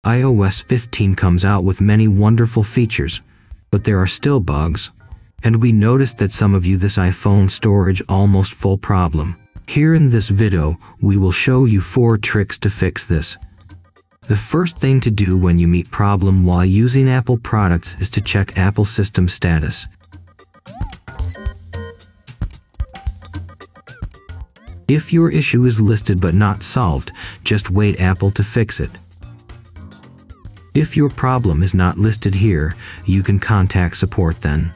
iOS 15 comes out with many wonderful features, but there are still bugs. And we noticed that some of you this iPhone storage almost full problem. Here in this video, we will show you 4 tricks to fix this. The first thing to do when you meet problem while using Apple products is to check Apple system status. If your issue is listed but not solved, just wait Apple to fix it. If your problem is not listed here, you can contact support then.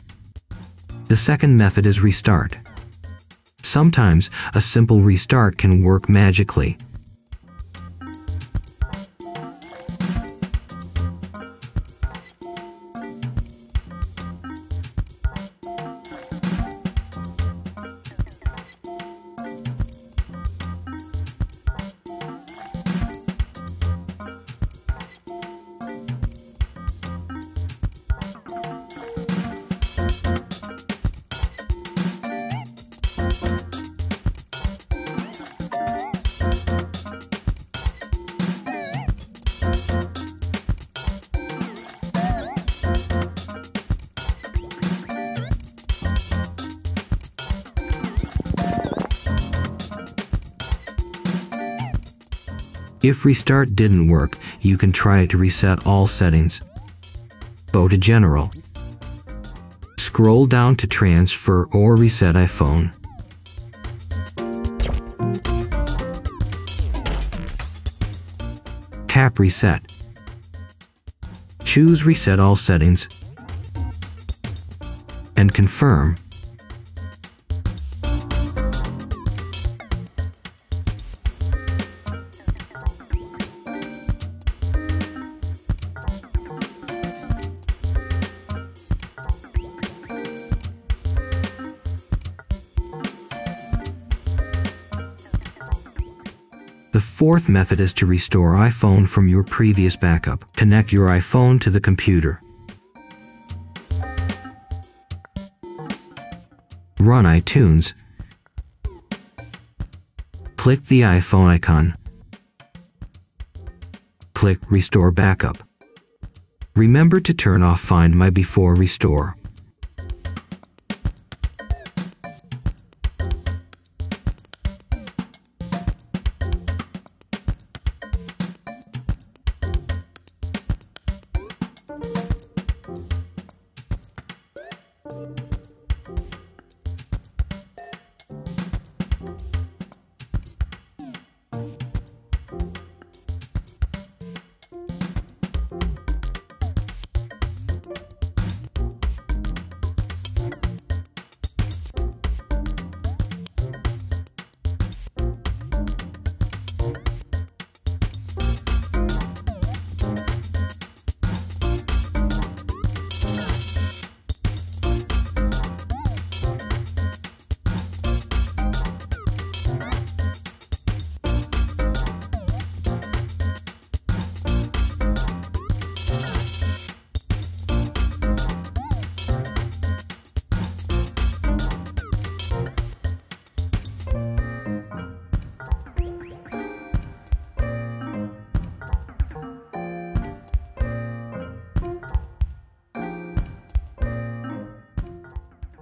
The second method is restart. Sometimes a simple restart can work magically. If restart didn't work, you can try to reset all settings. Go to General. Scroll down to Transfer or Reset iPhone. Tap Reset. Choose Reset all settings and confirm. The fourth method is to restore iPhone from your previous backup. Connect your iPhone to the computer. Run iTunes. Click the iPhone icon. Click Restore Backup. Remember to turn off Find My before restore.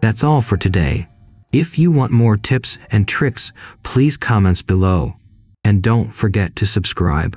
That's all for today. If you want more tips and tricks, please comment below. And don't forget to subscribe.